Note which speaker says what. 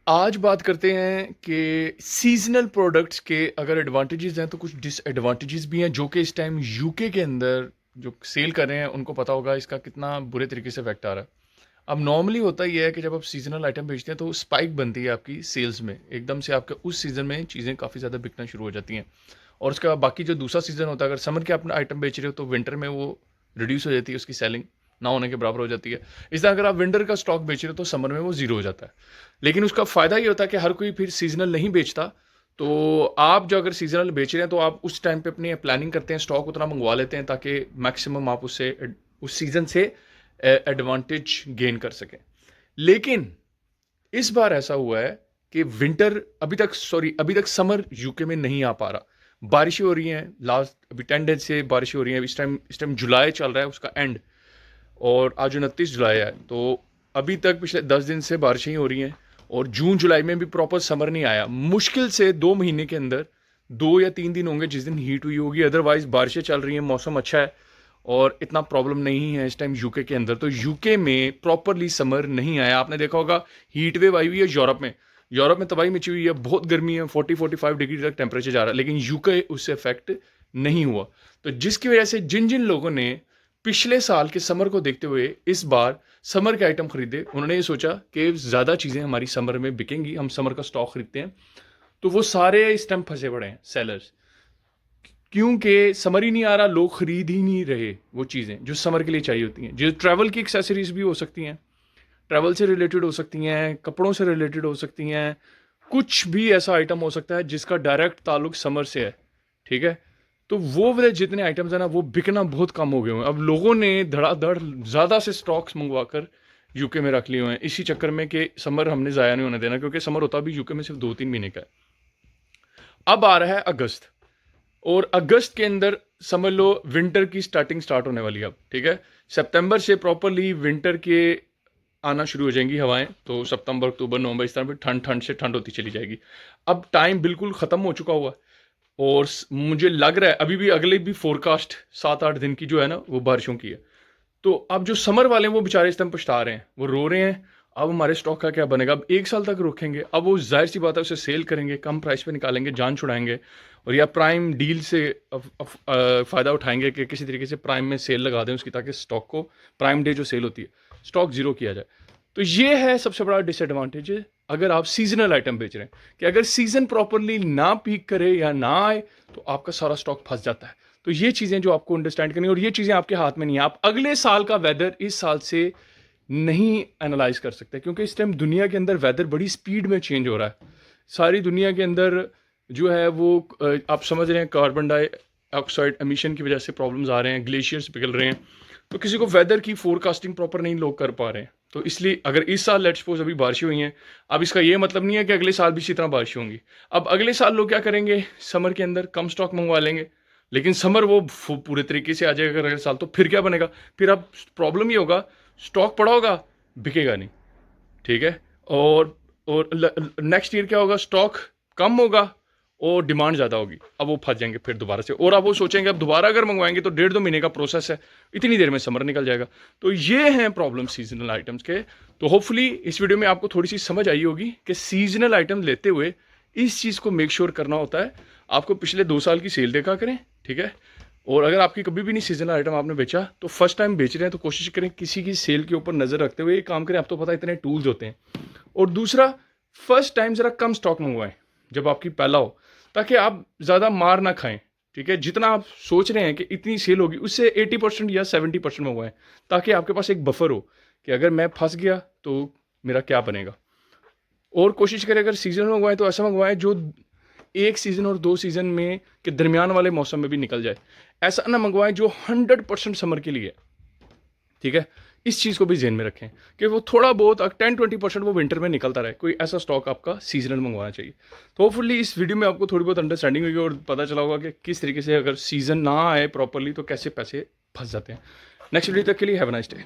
Speaker 1: आज बात करते हैं कि सीज़नल प्रोडक्ट्स के अगर एडवांटेजेस हैं तो कुछ डिसएडवांटेजेस भी हैं जो कि इस टाइम यूके के अंदर जो सेल कर रहे हैं उनको पता होगा इसका कितना बुरे तरीके से इफेक्ट आ रहा है। अब नॉर्मली होता ये है कि जब आप सीज़नल आइटम बेचते हैं तो स्पाइक बनती है आपकी सेल्स में, एकदम से आपके उस सीज़न में चीज़ें काफ़ी ज़्यादा बिकना शुरू हो जाती हैं। और उसके बाद बाकी जो दूसरा सीज़न होता है, अगर समर के अपना आइटम बेच रहे हो तो विंटर में वो रिड्यूस हो जाती है, उसकी सेलिंग ना होने के बराबर हो जाती है। इस तरह अगर आप विंटर का स्टॉक बेच रहे हो तो समर में वो ज़ीरो हो जाता है। लेकिन उसका फ़ायदा ये होता है कि हर कोई फिर सीज़नल नहीं बेचता। तो आप जो अगर सीज़नल बेच रहे हैं तो आप उस टाइम पे अपनी प्लानिंग करते हैं, स्टॉक उतना मंगवा लेते हैं ताकि मैक्सिमम आप उससे उस सीज़न से एडवांटेज गेन कर सकें। लेकिन इस बार ऐसा हुआ है कि विंटर अभी तक समर यूके में नहीं आ पा रहा। बारिशें हो रही हैं, लास्ट अभी 10 डेज से बारिशें हो रही हैं। इस टाइम जुलाई चल रहा है, उसका एंड, और आज 29 जुलाई है। तो अभी तक पिछले 10 दिन से बारिशें ही हो रही हैं और जून जुलाई में भी प्रॉपर समर नहीं आया। मुश्किल से 2 महीने के अंदर 2 या 3 दिन होंगे जिस दिन हीट हुई होगी, अदरवाइज बारिशें चल रही हैं, मौसम अच्छा है और इतना प्रॉब्लम नहीं है इस टाइम यूके के अंदर। तो यूके में प्रॉपरली समर नहीं आया। आपने देखा होगा हीट वेव आई हुई है यूरोप में तबाही मची हुई है, बहुत गर्मी है, 40-45 डिग्री तक टेम्परेचर जा रहा है, लेकिन यूके उससे इफेक्ट नहीं हुआ। तो जिसकी वजह से जिन जिन लोगों ने पिछले साल के समर को देखते हुए इस बार समर के आइटम खरीदे, उन्होंने ये सोचा कि ज़्यादा चीज़ें हमारी समर में बिकेंगी, हम समर का स्टॉक खरीदते हैं। तो वो सारे इस टाइम फंसे पड़े हैं सेलर्स, क्योंकि समर ही नहीं आ रहा, लोग खरीद ही नहीं रहे वो चीज़ें जो समर के लिए चाहिए होती हैं। जो ट्रैवल की एक्सेसरीज भी हो सकती हैं, ट्रैवल से रिलेटेड हो सकती हैं, कपड़ों से रिलेटेड हो सकती हैं, कुछ भी ऐसा आइटम हो सकता है जिसका डायरेक्ट ताल्लुक समर से है। ठीक है, तो वो वाले जितने आइटम्स हैं ना, वो बिकना बहुत कम हो गए हुए हैं। अब लोगों ने धड़ाधड़ ज़्यादा से स्टॉक्स मंगवा कर यूके में रख लिए हुए हैं इसी चक्कर में कि समर हमने ज़ाया नहीं होने देना, क्योंकि समर होता भी यूके में सिर्फ 2-3 महीने का है। अब आ रहा है अगस्त, और अगस्त के अंदर समझ लो विंटर की स्टार्ट होने वाली है अब। ठीक है, सितंबर से प्रॉपरली विंटर के आना शुरू हो जाएंगी हवाएं। तो सितंबर, अक्टूबर, नवंबर, इस तरह फिर ठंड ठंड से ठंड होती चली जाएगी। अब टाइम बिल्कुल ख़त्म हो चुका हुआ है और मुझे लग रहा है अभी भी अगले भी फोरकास्ट 7-8 दिन की जो है ना वो बारिशों की है। तो अब जो समर वाले हैं वो बेचारे इस टाइम पछता रहे हैं, वो रो रहे हैं अब हमारे स्टॉक का क्या बनेगा। अब 1 साल तक रखेंगे, अब वो जाहिर सी बात है उसे सेल करेंगे, कम प्राइस पे निकालेंगे, जान छुड़ाएंगे, और या प्राइम डील से फ़ायदा उठाएंगे कि किसी तरीके से प्राइम में सेल लगा दें उसकी, ताकि स्टॉक को प्राइम डे जो सेल होती है स्टॉक ज़ीरो किया जाए। तो ये है सबसे बड़ा डिसएडवांटेज है अगर आप सीजनल आइटम बेच रहे हैं, कि अगर सीजन प्रॉपरली ना पीक करे या ना आए तो आपका सारा स्टॉक फंस जाता है। तो ये चीज़ें जो आपको अंडरस्टैंड करनी है, और ये चीज़ें आपके हाथ में नहीं है। आप अगले साल का वेदर इस साल से नहीं एनालाइज कर सकते, क्योंकि इस टाइम दुनिया के अंदर वेदर बड़ी स्पीड में चेंज हो रहा है। सारी दुनिया के अंदर जो है वो आप समझ रहे हैं कार्बन डाइऑक्साइड एमिशन की वजह से प्रॉब्लम्स आ रहे हैं, ग्लेशियर्स पिघल रहे हैं। तो किसी को वेदर की फोरकास्टिंग प्रॉपर नहीं लोग कर पा रहे हैं। तो इसलिए अगर इस साल लेट्स सपोज अभी बारिशें हुई हैं, अब इसका ये मतलब नहीं है कि अगले साल भी इसी तरह बारिशें होंगी। अब अगले साल लोग क्या करेंगे, समर के अंदर कम स्टॉक मंगवा लेंगे, लेकिन समर वो पूरे तरीके से आ जाएगा अगले साल। तो फिर क्या बनेगा, फिर अब प्रॉब्लम ये होगा स्टॉक पड़ा होगा, बिकेगा नहीं। ठीक है, और नेक्स्ट ईयर क्या होगा, स्टॉक कम होगा और डिमांड ज़्यादा होगी। अब वो फंस जाएंगे फिर दोबारा से, और अब वो सोचेंगे अब दोबारा अगर मंगवाएंगे तो 1.5-2 महीने का प्रोसेस है, इतनी देर में समर निकल जाएगा। तो ये हैं प्रॉब्लम सीजनल आइटम्स के। तो होपफुली इस वीडियो में आपको थोड़ी सी समझ आई होगी कि सीजनल आइटम लेते हुए इस चीज़ को मेक श्योर करना होता है, आपको पिछले 2 साल की सेल देखा करें। ठीक है, और अगर आपकी कभी भी नहीं सीजनल आइटम आपने बेचा, तो फर्स्ट टाइम बेच रहे हैं तो कोशिश करें किसी की सेल के ऊपर नज़र रखते हुए ये काम करें। आप तो पता है इतने टूल्स होते हैं। और दूसरा, फर्स्ट टाइम ज़रा कम स्टॉक मंगवाएं जब आपकी पहला हो, ताकि आप ज़्यादा मार ना खाएं। ठीक है, जितना आप सोच रहे हैं कि इतनी सेल होगी उससे 80% या 70% मंगवाएं, ताकि आपके पास एक बफर हो कि अगर मैं फंस गया तो मेरा क्या बनेगा। और कोशिश करें अगर सीजन मंगवाएं तो ऐसा मंगवाएं जो 1 सीज़न और 2 सीज़न में के दरमियान वाले मौसम में भी निकल जाए। ऐसा ना मंगवाएं जो 100% समर के लिए है। ठीक है, इस चीज़ को भी ध्यान में रखें कि वो थोड़ा बहुत 10-20% वो विंटर में निकलता रहे। कोई ऐसा स्टॉक आपका सीजनल मंगवाना चाहिए। तो होपफुली इस वीडियो में आपको थोड़ी बहुत अंडरस्टैंडिंग होगी और पता चला होगा कि किस तरीके से अगर सीजन ना आए प्रॉपरली तो कैसे पैसे फंस जाते हैं। नेक्स्ट वीडियो तक के लिए हैव अ नाइस डे।